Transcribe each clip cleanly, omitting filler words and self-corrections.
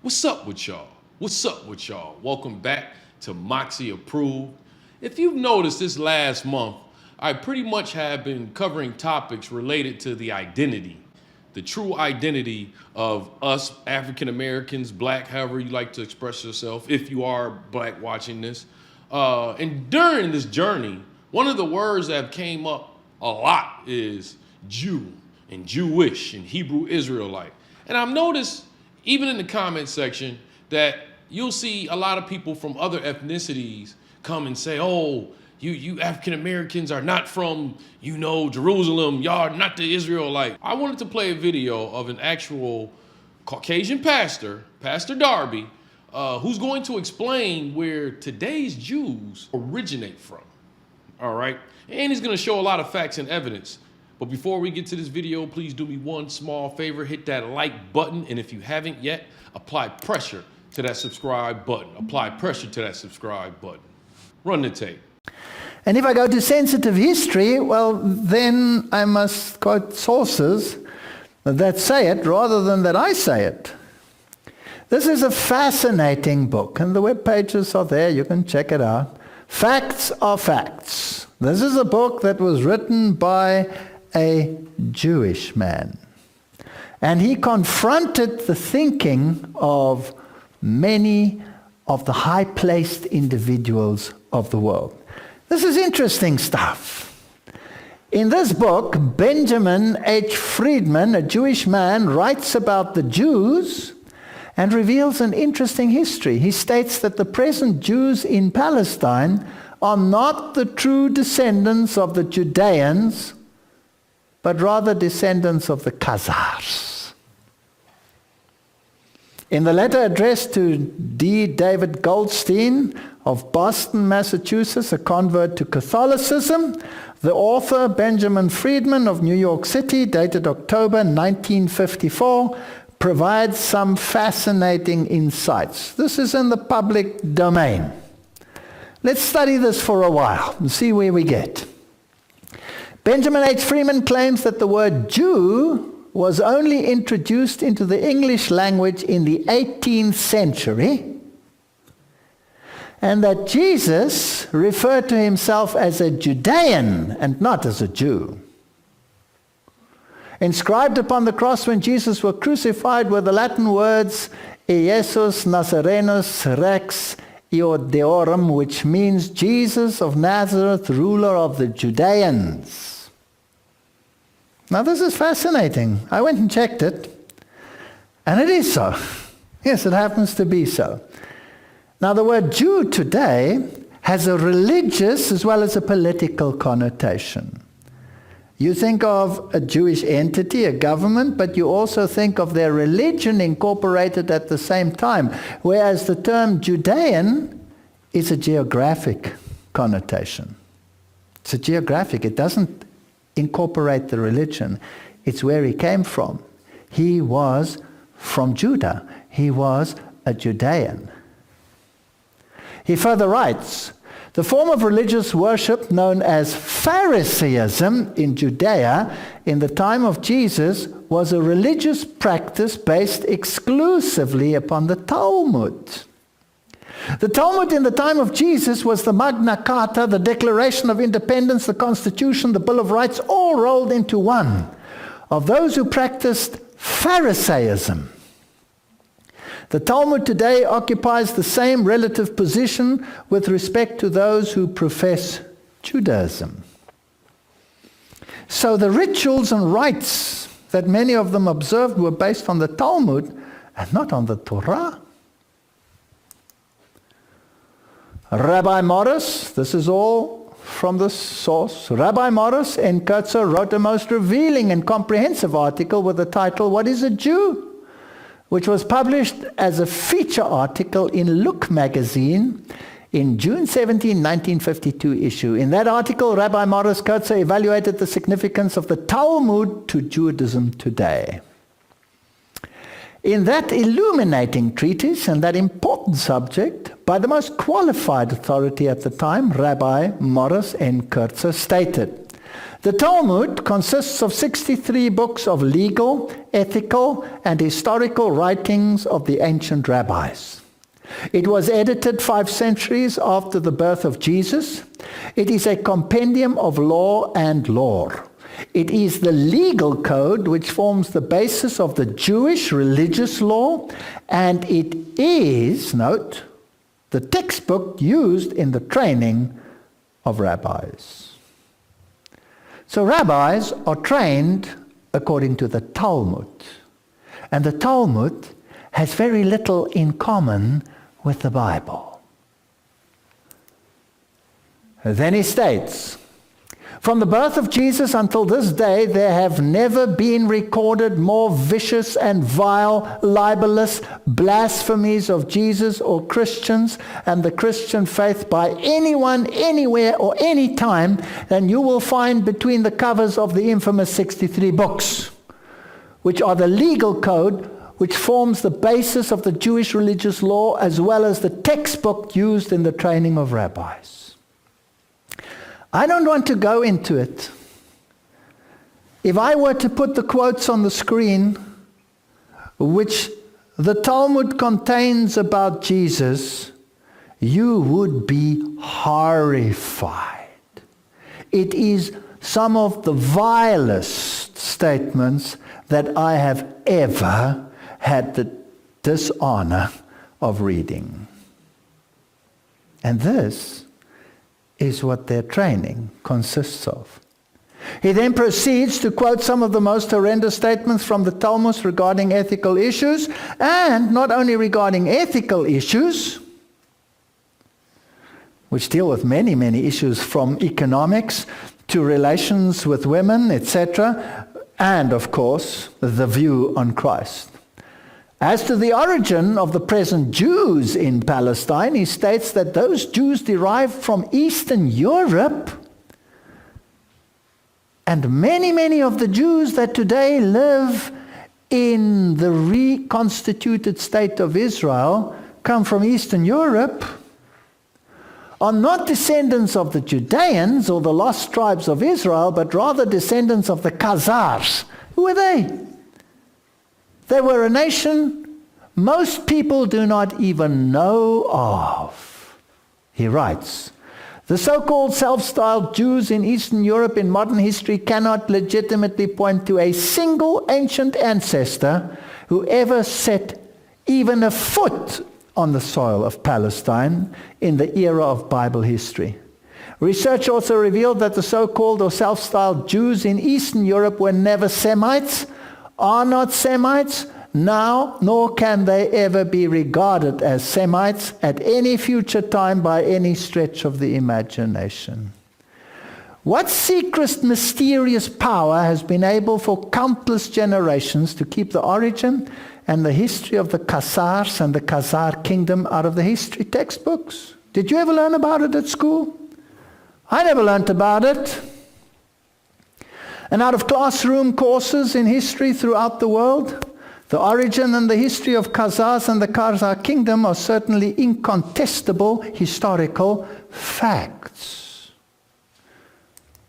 What's up with y'all? What's up with y'all? Welcome back to Moxy Approved. If you've noticed this last month, I pretty much have been covering topics related to the identity, the true identity of us African Americans, black, however you like to express yourself, if you are black watching this. And during this journey, one of the words that came up a lot is Jew and Jewish and Hebrew Israelite. And I've noticed, even in the comment section, that you'll see a lot of people from other ethnicities come and say, oh, you African Americans are not from, Jerusalem, y'all are not the Israelite. I wanted to play a video of an actual Caucasian pastor, Pastor Darby, who's going to explain where today's Jews originate from, all right? And he's gonna show a lot of facts and evidence. But before we get to this video, please do me one small favor, hit that like button, and if you haven't yet, apply pressure to that subscribe button. Apply pressure to that subscribe button. Run the tape. And if I go to sensitive history, well, then I must quote sources that say it rather than that I say it. This is a fascinating book, and the web pages are there. You can check it out. Facts are facts. This is a book that was written by a Jewish man. And he confronted the thinking of many of the high-placed individuals of the world. This is interesting stuff. In this book, Benjamin H. Friedman, a Jewish man, writes about the Jews and reveals an interesting history. He states that the present Jews in Palestine are not the true descendants of the Judeans, but rather descendants of the Khazars. In the letter addressed to D. David Goldstein of Boston, Massachusetts, a convert to Catholicism, the author, Benjamin Friedman of New York City, dated October 1954, provides some fascinating insights. This is in the public domain. Let's study this for a while and see where we get. Benjamin H. Friedman claims that the word Jew was only introduced into the English language in the 18th century, and that Jesus referred to himself as a Judean and not as a Jew. Inscribed upon the cross when Jesus was crucified were the Latin words Iesus Nazarenus Rex Iodeorum, which means Jesus of Nazareth, ruler of the Judeans. Now this is fascinating. I went and checked it, and it is so. Yes, it happens to be so. Now the word Jew today has a religious as well as a political connotation. You think of a Jewish entity, a government, but you also think of their religion incorporated at the same time, whereas the term Judean is a geographic connotation. It's a geographic. It doesn't incorporate the religion. It's where he came from. He was from Judah. He was a Judean. He further writes, the form of religious worship known as Pharisaism in Judea in the time of Jesus was a religious practice based exclusively upon the Talmud. The Talmud in the time of Jesus was the Magna Carta, the Declaration of Independence, the Constitution, the Bill of Rights, all rolled into one, of those who practiced Pharisaism. The Talmud today occupies the same relative position with respect to those who profess Judaism. So the rituals and rites that many of them observed were based on the Talmud and not on the Torah. Rabbi Morris, this is all from the source, Rabbi Morris in Kurtzer wrote a most revealing and comprehensive article with the title, What is a Jew?, which was published as a feature article in Look magazine in June 17, 1952 issue. In that article, Rabbi Morris Kurtzer evaluated the significance of the Talmud to Judaism today. In that illuminating treatise and that important subject, by the most qualified authority at the time, Rabbi Morris N. Kurtzer stated, The Talmud consists of 63 books of legal, ethical, and historical writings of the ancient rabbis. It was edited 5 centuries after the birth of Jesus. It is a compendium of law and lore. It is the legal code which forms the basis of the Jewish religious law, and it is, note, the textbook used in the training of rabbis. So rabbis are trained according to the Talmud. And the Talmud has very little in common with the Bible. Then he states, from the birth of Jesus until this day, there have never been recorded more vicious and vile, libelous blasphemies of Jesus or Christians and the Christian faith by anyone, anywhere, or any time than you will find between the covers of the infamous 63 books, which are the legal code which forms the basis of the Jewish religious law as well as the textbook used in the training of rabbis. I don't want to go into it. If I were to put the quotes on the screen, which the Talmud contains about Jesus, you would be horrified. It is some of the vilest statements that I have ever had the dishonor of reading. And this is what their training consists of. He then proceeds to quote some of the most horrendous statements from the Talmud regarding ethical issues, and not only regarding ethical issues, which deal with many, many issues from economics to relations with women, etc., and of course, the view on Christ. As to the origin of the present Jews in Palestine, he states that those Jews derived from Eastern Europe, and many, many of the Jews that today live in the reconstituted state of Israel come from Eastern Europe, are not descendants of the Judeans or the lost tribes of Israel, but rather descendants of the Khazars. Who are they? They were a nation most people do not even know of. He writes, the so-called self-styled Jews in Eastern Europe in modern history cannot legitimately point to a single ancient ancestor who ever set even a foot on the soil of Palestine in the era of Bible history. Research also revealed that the so-called or self-styled Jews in Eastern Europe were never Semites, are not Semites now, nor can they ever be regarded as Semites at any future time by any stretch of the imagination. What secret, mysterious power has been able for countless generations to keep the origin and the history of the Khazars and the Khazar kingdom out of the history textbooks? Did you ever learn about it at school? I never learned about it. And out of classroom courses in history throughout the world, the origin and the history of Khazars and the Khazar kingdom are certainly incontestable historical facts.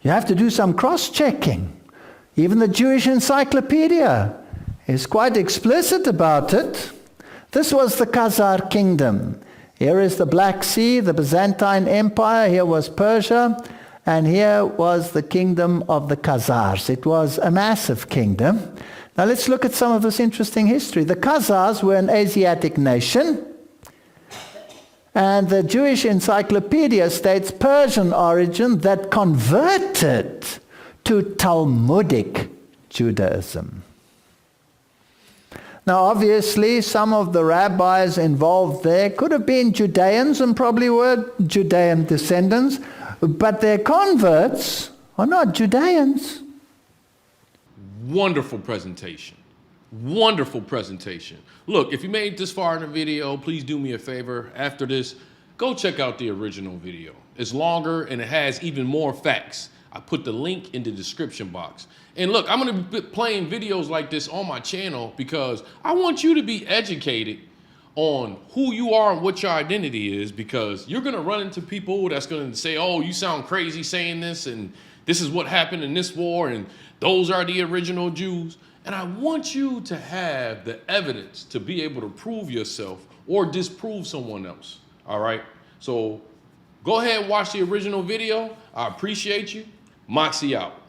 You have to do some cross-checking. Even the Jewish Encyclopedia is quite explicit about it. This was the Khazar kingdom. Here is the Black Sea, the Byzantine Empire. Here was Persia. And here was the kingdom of the Khazars. It was a massive kingdom. Now let's look at some of this interesting history. The Khazars were an Asiatic nation. And the Jewish Encyclopedia states Persian origin that converted to Talmudic Judaism. Now obviously some of the rabbis involved there could have been Judeans and probably were Judean descendants, but their converts are not Judeans. Wonderful presentation. Wonderful presentation. Look, if you made it this far in the video, please do me a favor. After this, go check out the original video. It's longer and it has even more facts. I put the link in the description box. And look, I'm going to be playing videos like this on my channel because I want you to be educated on who you are and what your identity is, because you're going to run into people that's going to say, oh, you sound crazy saying this, and this is what happened in this war, and those are the original Jews. And I want you to have the evidence to be able to prove yourself or disprove someone else. All right? So go ahead and watch the original video. I appreciate you. Moxy out.